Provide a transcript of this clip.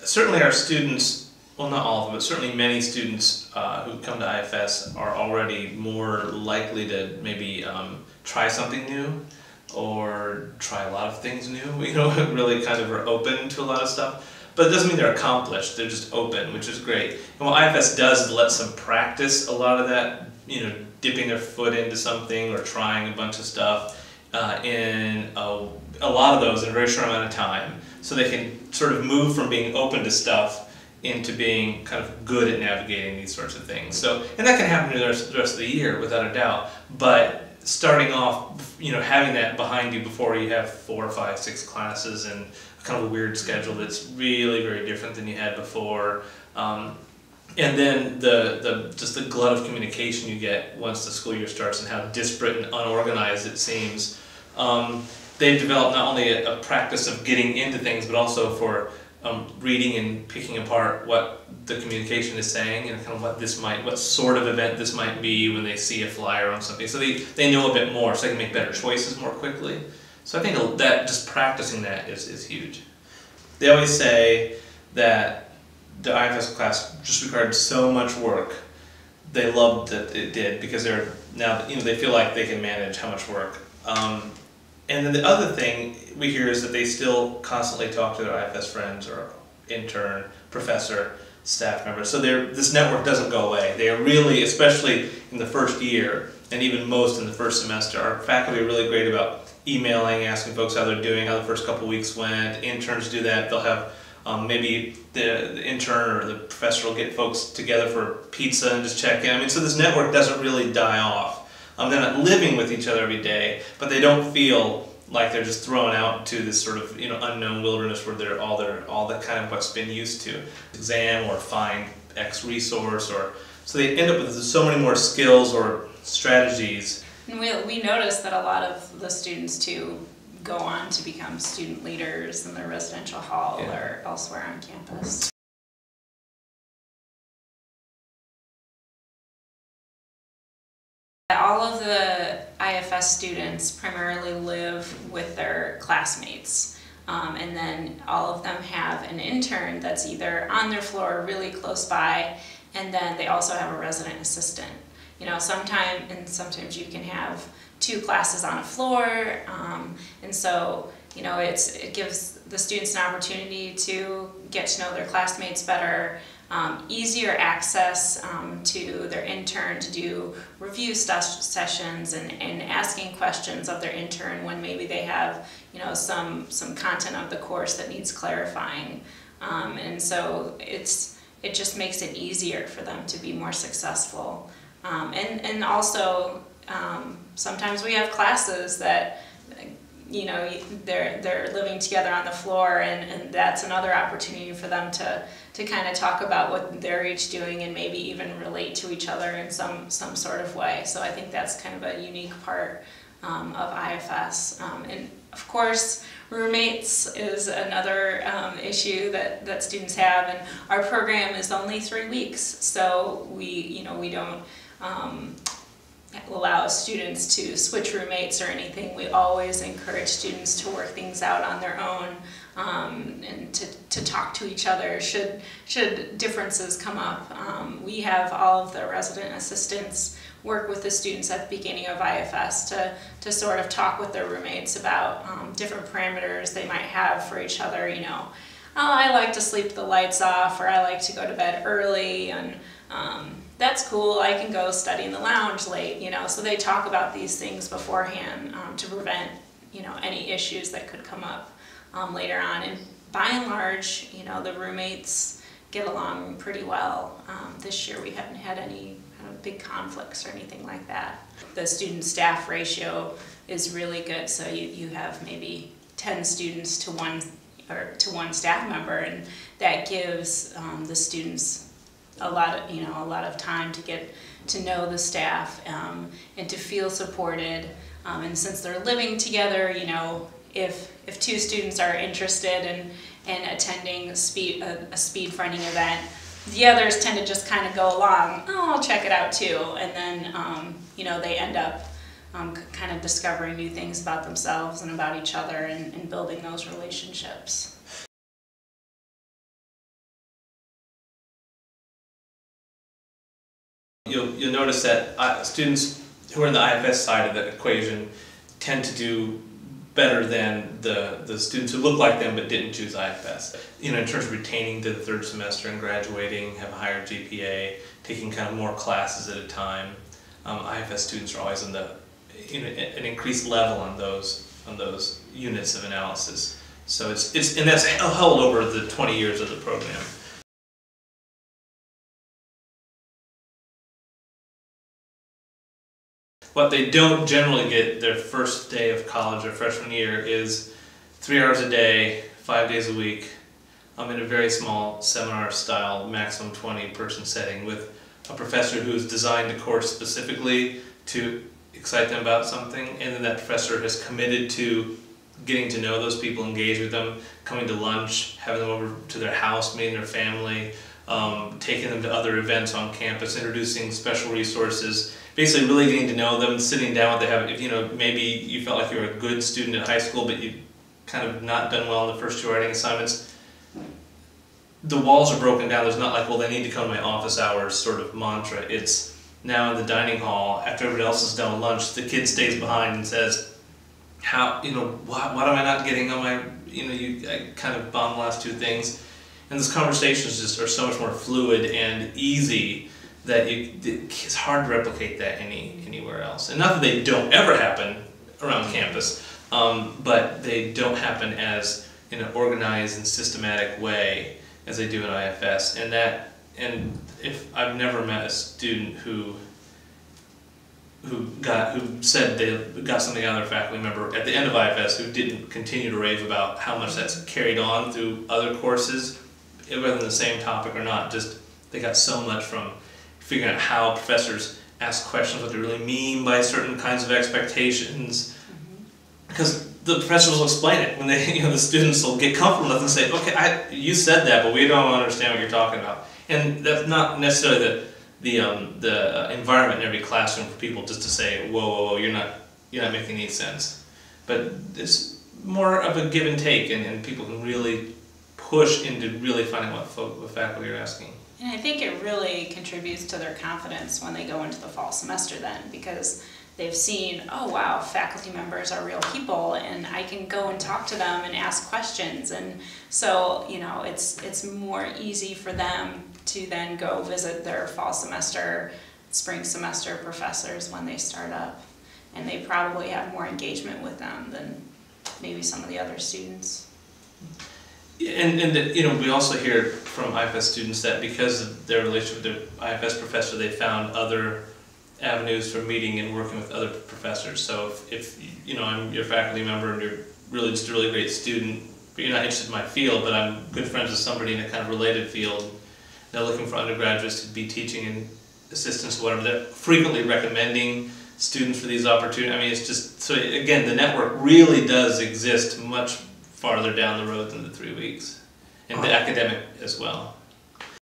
certainly our students, well, not all of them, but certainly many students who come to IFS are already more likely to maybe try something new or try a lot of things new, really kind of are open to a lot of stuff. But it doesn't mean they're accomplished, they're just open, which is great. And what IFS does is lets them practice a lot of that, dipping their foot into something or trying a bunch of stuff in a lot of those in a very short amount of time. So they can sort of move from being open to stuff into being kind of good at navigating these sorts of things. So, and that can happen the rest of the year without a doubt. But starting off, having that behind you before you have 4, 5, 6 classes and kind of a weird schedule that's really very different than you had before. And then just the glut of communication you get once the school year starts and how disparate and unorganized it seems. They've developed not only a practice of getting into things, but also for reading and picking apart what the communication is saying and kind of what sort of event this might be when they see a flyer on something. So they know a bit more, so they can make better choices more quickly. So I think that just practicing that is huge. They always say that the IFS class just required so much work. They loved that it did because they feel like they can manage how much work. And then the other thing we hear is that they still constantly talk to their IFS friends or intern, professor, staff members. So this network doesn't go away. They are really, especially in the first year, and even most in the first semester, our faculty are really great about emailing, asking folks how they're doing, how the first couple weeks went. Interns do that. They'll have maybe the intern or the professor will get folks together for pizza and just check in. So this network doesn't really die off. They're not living with each other every day, but they don't feel like they're just thrown out to this sort of unknown wilderness where they're all that kind of what's been used to, exam or find X resource, so they end up with so many more skills or strategies. And we noticed that a lot of the students too go on to become student leaders in their residential hall or elsewhere on campus. All of the IFS students primarily live with their classmates, and then all of them have an intern that's either on their floor or really close by, and then they also have a resident assistant. Sometimes you can have 2 classes on a floor, and so it gives the students an opportunity to get to know their classmates better. Easier access to their intern to do review sessions and asking questions of their intern when maybe they have some content of the course that needs clarifying, and so it just makes it easier for them to be more successful, and also sometimes we have classes that they're living together on the floor, and that's another opportunity for them to kind of talk about what they're each doing and maybe even relate to each other in some sort of way. So I think that's kind of a unique part of IFS. And of course, roommates is another issue that students have, and our program is only 3 weeks, so we don't allow students to switch roommates or anything. We always encourage students to work things out on their own, and to talk to each other should differences come up. We have all of the resident assistants work with the students at the beginning of IFS to sort of talk with their roommates about different parameters they might have for each other. Oh, I like to sleep the lights off, or I like to go to bed early, and that's cool, I can go study in the lounge late, so they talk about these things beforehand to prevent, any issues that could come up later on. And by and large, the roommates get along pretty well. This year we haven't had any kind of big conflicts or anything like that. The student-staff ratio is really good, so you have maybe 10 students to one staff member, and that gives the students a lot of time to get to know the staff and to feel supported. And since they're living together, if 2 students are interested in attending a speed finding event, the others tend to just kind of go along. Oh, I'll check it out too, and then they end up kind of discovering new things about themselves and about each other and building those relationships. you'll notice that students who are in the IFS side of the equation tend to do better than the students who look like them but didn't choose IFS. In terms of retaining to the third semester and graduating, have a higher GPA, taking kind of more classes at a time. IFS students are always an increased level on those units of analysis. So and that's held over the 20 years of the program. What they don't generally get their first day of college or freshman year is 3 hours a day, 5 days a week, in a very small seminar style, maximum 20-person setting with a professor who has designed a course specifically to excite them about something, and then that professor has committed to getting to know those people, engage with them, coming to lunch, having them over to their house, meeting their family, taking them to other events on campus, introducing special resources, basically really getting to know them, sitting down with them. If maybe you felt like you were a good student at high school but you kind of not done well in the first 2 writing assignments, the walls are broken down. There's not like, well, they need to come to my office hours sort of mantra. It's now in the dining hall, after everybody else is done with lunch, the kid stays behind and says, what am I not getting on my, I kind of bombed the last 2 things. And those conversations just are so much more fluid and easy that it's hard to replicate that anywhere else. And not that they don't ever happen around campus, but they don't happen as in an organized and systematic way as they do in IFS. And if I've never met a student who said they got something out of their faculty member at the end of IFS who didn't continue to rave about how much that's carried on through other courses, whether in the same topic or not. Just they got so much from figuring out how professors ask questions, what they really mean by certain kinds of expectations, because the professors will explain it when they, the students will get comfortable enough and say, okay, you said that, but we don't understand what you're talking about. And that's not necessarily the environment in every classroom for people just to say, whoa, you're not making any sense. But it's more of a give and take, and people can really push into really finding what faculty are asking. And I think it really contributes to their confidence when they go into the fall semester then, because they've seen, oh wow, faculty members are real people and I can go and talk to them and ask questions. And so, it's more easy for them to then go visit their fall semester, spring semester professors when they start up. And they probably have more engagement with them than maybe some of the other students. And we also hear from IFS students that because of their relationship with their IFS professor, they found other avenues for meeting and working with other professors. So if I'm your faculty member and you're really just a really great student, but you're not interested in my field, but I'm good friends with somebody in a kind of related field, they're looking for undergraduates to be teaching and assistants or whatever, they're frequently recommending students for these opportunities. I mean, it's just, so again, the network really does exist much farther down the road than the 3 weeks, and the academic as well.